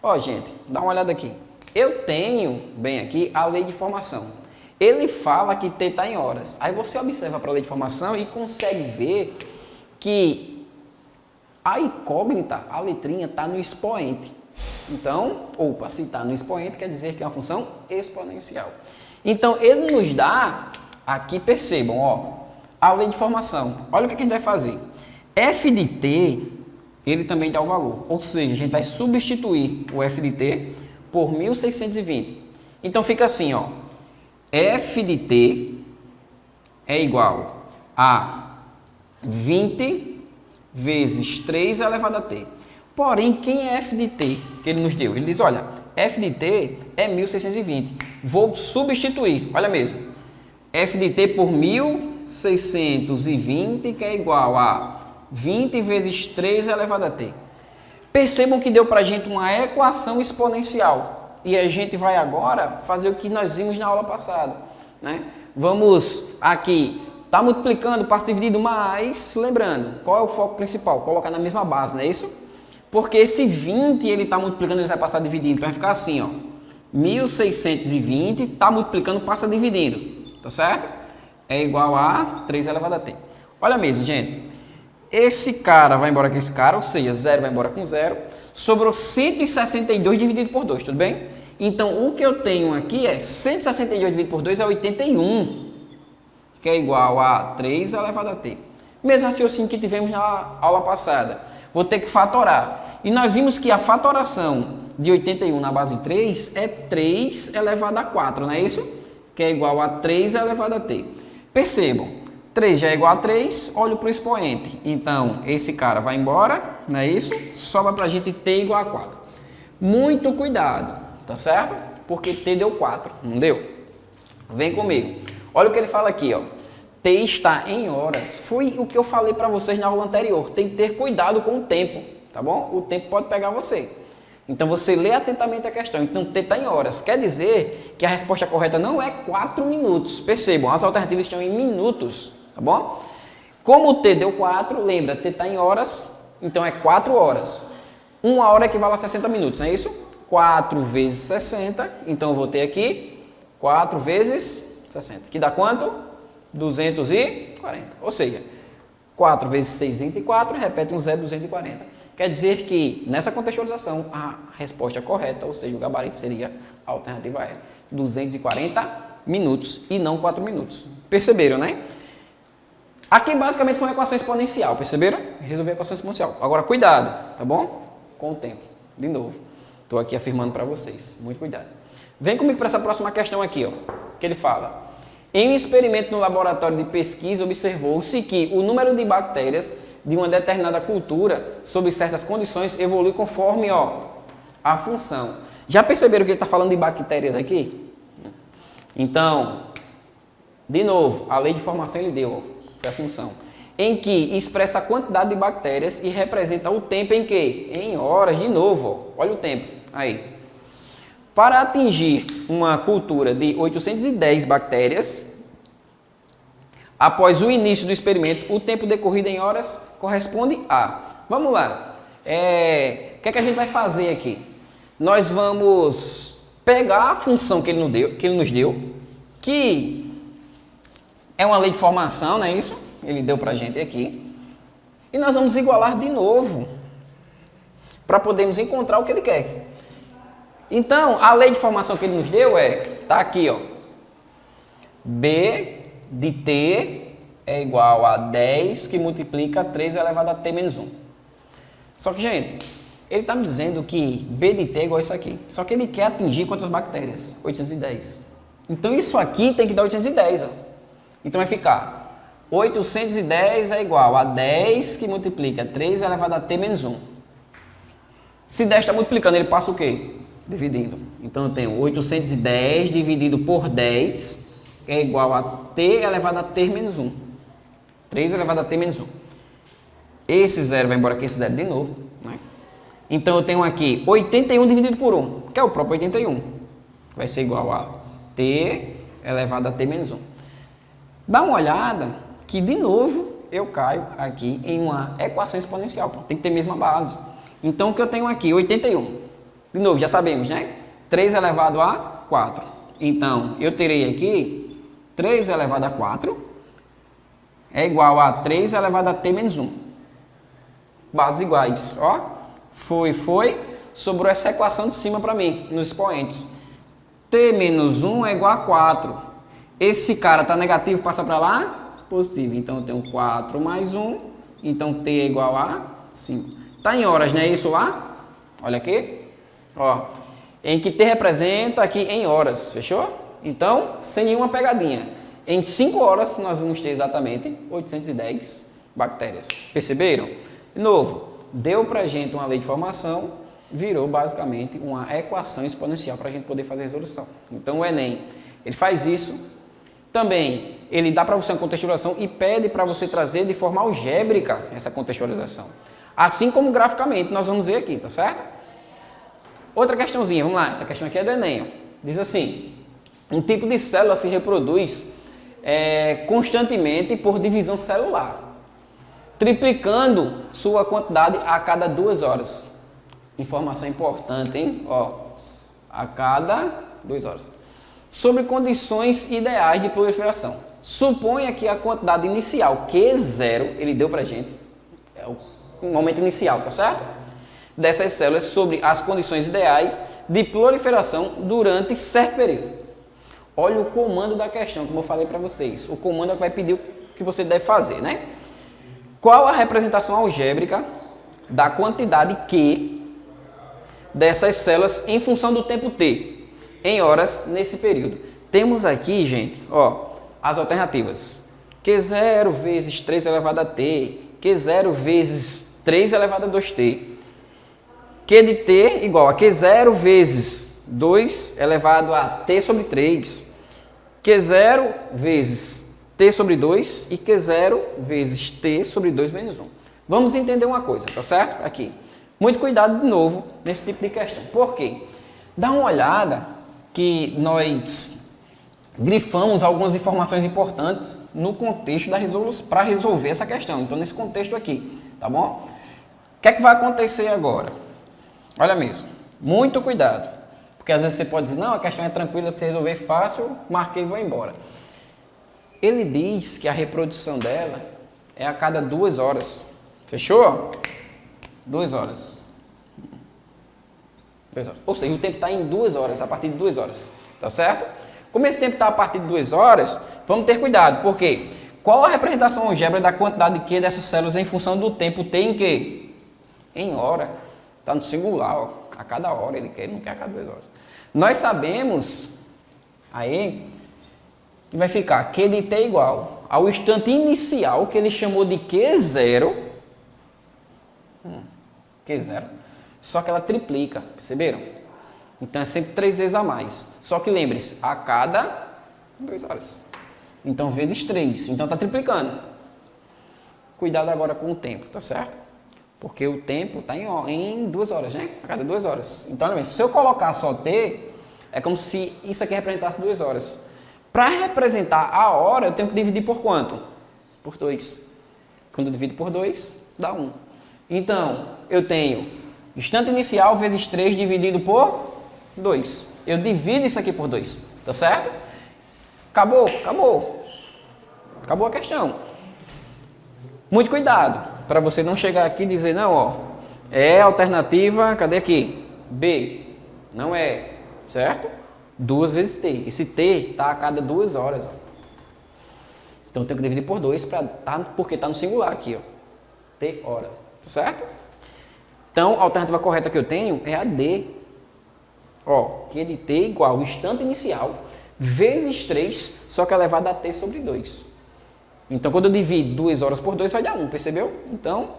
Ó, gente, dá uma olhada aqui. Eu tenho, bem aqui, a lei de formação. Ele fala que t está em horas. Aí você observa para a lei de formação e consegue ver que a incógnita, a letrinha, está no expoente. Então, opa, se está no expoente, quer dizer que é uma função exponencial. Então, ele nos dá, aqui percebam, ó, a lei de formação. Olha o que a gente vai fazer. F de t, ele também dá o valor. Ou seja, a gente vai substituir o f de t por 1620. Então, fica assim, ó. F de t é igual a 20 vezes 3 elevado a t. Porém, quem é f de t que ele nos deu? Ele diz, olha, f de t é 1620. Vou substituir, olha mesmo. F de t por 1620, que é igual a 20 vezes 3 elevado a t. Percebam que deu para a gente uma equação exponencial. E a gente vai agora fazer o que nós vimos na aula passada, né? Vamos aqui, está multiplicando, passa dividido, mas lembrando, qual é o foco principal? Colocar na mesma base, não é isso? Porque esse 20 ele está multiplicando, ele vai passar dividindo, então vai ficar assim, ó. 1620 está multiplicando, passa dividindo, tá certo? É igual a 3 elevado a t. Olha mesmo, gente. Esse cara vai embora com esse cara, ou seja, 0 vai embora com 0. Sobrou 162 dividido por 2, tudo bem? Então, o que eu tenho aqui é 162 dividido por 2 é 81, que é igual a 3 elevado a t. Mesmo raciocínio que tivemos na aula passada. Vou ter que fatorar. E nós vimos que a fatoração de 81 na base de 3 é 3 elevado a 4, não é isso? Que é igual a 3 elevado a t. Percebam, 3 já é igual a 3, olho para o expoente. Então, esse cara vai embora, não é isso? Sobra para a gente t igual a 4. Muito cuidado, tá certo? Porque t deu 4, não deu? Vem comigo. Olha o que ele fala aqui, ó. T está em horas. Foi o que eu falei para vocês na aula anterior. Tem que ter cuidado com o tempo, tá bom? O tempo pode pegar você. Então, você lê atentamente a questão. Então, t está em horas. Quer dizer que a resposta correta não é 4 minutos. Percebam, as alternativas estão em minutos. Tá bom? Como o t deu 4, lembra, t está em horas, então é 4 horas. 1 hora equivale a 60 minutos, não é isso? 4 vezes 60, então eu vou ter aqui 4 vezes 60, que dá quanto? 240. Ou seja, 4 vezes 6, 24, repete um 0, 240. Quer dizer que, nessa contextualização, a resposta correta, ou seja, o gabarito seria a alternativa E, 240 minutos e não 4 minutos. Perceberam, né? Aqui basicamente foi uma equação exponencial, perceberam? Resolvi a equação exponencial. Agora cuidado, tá bom? Com o tempo. De novo, estou aqui afirmando para vocês. Muito cuidado. Vem comigo para essa próxima questão aqui, ó. Que ele fala. Em um experimento no laboratório de pesquisa, observou-se que o número de bactérias de uma determinada cultura, sob certas condições, evolui conforme, ó, a função. Já perceberam que ele está falando de bactérias aqui? Então, De novo, a lei de formação ele deu, foi a função. Em que expressa a quantidade de bactérias e representa o tempo em que? Em horas, de novo, ó. Olha o tempo, aí. Para atingir uma cultura de 810 bactérias, após o início do experimento, o tempo decorrido em horas corresponde a... Vamos lá. O que é que a gente vai fazer aqui? Nós vamos pegar a função que ele nos deu, que é uma lei de formação, não é isso? Ele deu para a gente aqui. E nós vamos igualar de novo, para podermos encontrar o que ele quer. Então, a lei de formação que ele nos deu tá aqui, ó. B de T é igual a 10 que multiplica 3 elevado a T menos 1. Só que, gente, ele está me dizendo que B de T é igual a isso aqui. Só que ele quer atingir quantas bactérias? 810. Então, isso aqui tem que dar 810, ó. Então, vai ficar 810 é igual a 10 que multiplica 3 elevado a T menos 1. Se 10 está multiplicando, ele passa o quê? Dividindo. Então, eu tenho 810 dividido por 10 é igual a T elevado a T menos 1. 3 elevado a T menos 1. Esse zero vai embora aqui, esse zero de novo, né? Então, eu tenho aqui 81 dividido por 1, que é o próprio 81. Vai ser igual a T elevado a T menos 1. Dá uma olhada que, de novo, eu caio aqui em uma equação exponencial. Tem que ter a mesma base. Então, o que eu tenho aqui? 81. De novo, já sabemos, né? 3 elevado a 4. Então, eu terei aqui 3 elevado a 4 é igual a 3 elevado a T menos 1. Bases iguais, ó. Foi. Sobrou essa equação de cima para mim, nos expoentes. T menos 1 é igual a 4. Esse cara está negativo, passa para lá? Positivo. Então, eu tenho 4 mais 1. Então, T é igual a 5. Está em horas, não é isso lá? Olha aqui. Ó, em que T representa aqui em horas, fechou? Então, sem nenhuma pegadinha. Em 5 horas, nós vamos ter exatamente 810 bactérias. Perceberam? De novo, deu para a gente uma lei de formação, virou basicamente uma equação exponencial para a gente poder fazer a resolução. Então, o Enem, ele faz isso. Também, ele dá para você uma contextualização e pede para você trazer de forma algébrica essa contextualização. Assim como graficamente, nós vamos ver aqui, tá certo? Outra questãozinha, vamos lá, essa questão aqui é do Enem. Ó. Diz assim, um tipo de célula se reproduz constantemente por divisão celular, triplicando sua quantidade a cada 2 horas. Informação importante, hein? Ó, a cada 2 horas. Sobre condições ideais de proliferação. Suponha que a quantidade inicial, Q0, ele deu pra gente, é o momento inicial, tá certo? Dessas células sobre as condições ideais de proliferação durante certo período. Olha o comando da questão, como eu falei para vocês. O comando é que vai pedir o que você deve fazer, né? Qual a representação algébrica da quantidade Q dessas células em função do tempo T, em horas nesse período? Temos aqui, gente, ó, as alternativas. Q0 vezes 3 elevado a T, Q0 vezes 3 elevado a 2T. Q de T igual a Q0 vezes 2 elevado a T sobre 3. Q0 vezes T sobre 2 e Q0 vezes T sobre 2 menos 1. Vamos entender uma coisa, tá certo? Aqui. Muito cuidado de novo nesse tipo de questão. Por quê? Dá uma olhada que nós grifamos algumas informações importantes no contexto da resolução, para resolver essa questão. Então, nesse contexto aqui, tá bom? O que é que vai acontecer agora? Olha mesmo, muito cuidado, porque às vezes você pode dizer, não, a questão é tranquila para você resolver fácil, marquei e vou embora. Ele diz que a reprodução dela é a cada 2 horas, fechou? 2 horas. 2 horas. Ou seja, o tempo está em 2 horas, a partir de 2 horas, tá certo? Como esse tempo está a partir de 2 horas, vamos ter cuidado, porque qual a representação algébrica da quantidade de Q dessas células em função do tempo T em Q? Em hora. Está no singular, ó, a cada hora ele quer, ele não quer a cada 2 horas. Nós sabemos aí que vai ficar Q de T igual ao instante inicial que ele chamou de Q0. Q0. Só que ela triplica, perceberam? Então é sempre 3 vezes a mais. Só que lembre-se, a cada 2 horas. Então, vezes 3. Então, está triplicando. Cuidado agora com o tempo, tá certo? Porque o tempo está em 2 horas, né? A cada 2 horas. Então, olha bem, se eu colocar só T, é como se isso aqui representasse 2 horas. Para representar a hora, eu tenho que dividir por quanto? Por 2. Quando eu divido por 2, dá 1. Então, eu tenho instante inicial vezes 3 dividido por 2. Eu divido isso aqui por 2, tá certo? Acabou, acabou. Acabou a questão. Muito cuidado, para você não chegar aqui e dizer, não, ó, é alternativa, cadê aqui? B. Não é, certo? 2 vezes T. Esse T está a cada 2 horas, ó. Então, eu tenho que dividir por 2, porque está no singular aqui, ó. T horas, tá certo? Então, a alternativa correta que eu tenho é a D. Ó, que é de T igual ao instante inicial vezes 3, só que elevado a T sobre 2. Então, quando eu divido 2 horas por 2, vai dar 1, percebeu? Então,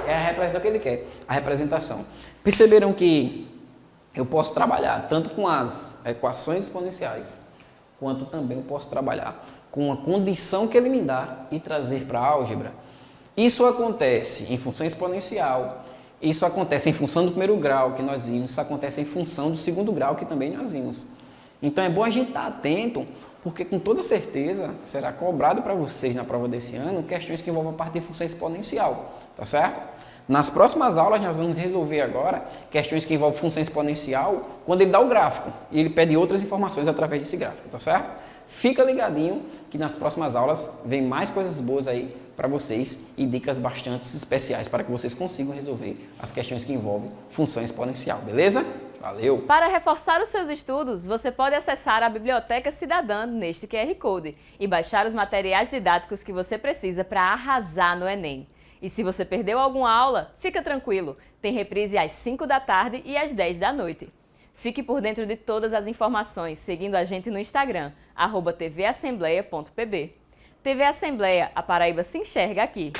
é a representação que ele quer, a representação. Perceberam que eu posso trabalhar tanto com as equações exponenciais, quanto também eu posso trabalhar com a condição que ele me dá e trazer para a álgebra. Isso acontece em função exponencial, isso acontece em função do primeiro grau que nós vimos, isso acontece em função do segundo grau que também nós vimos. Então é bom a gente estar atento, porque com toda certeza será cobrado para vocês na prova desse ano questões que envolvam a parte de função exponencial, tá certo? Nas próximas aulas nós vamos resolver agora questões que envolvem função exponencial quando ele dá o gráfico e ele pede outras informações através desse gráfico, tá certo? Fica ligadinho que nas próximas aulas vem mais coisas boas aí para vocês e dicas bastante especiais para que vocês consigam resolver as questões que envolvem função exponencial, beleza? Valeu! Para reforçar os seus estudos, você pode acessar a Biblioteca Cidadã neste QR Code e baixar os materiais didáticos que você precisa para arrasar no Enem. E se você perdeu alguma aula, fica tranquilo, tem reprise às 5 da tarde e às 10 da noite. Fique por dentro de todas as informações seguindo a gente no Instagram, @tvassembleia.pb. TV Assembleia, a Paraíba se enxerga aqui.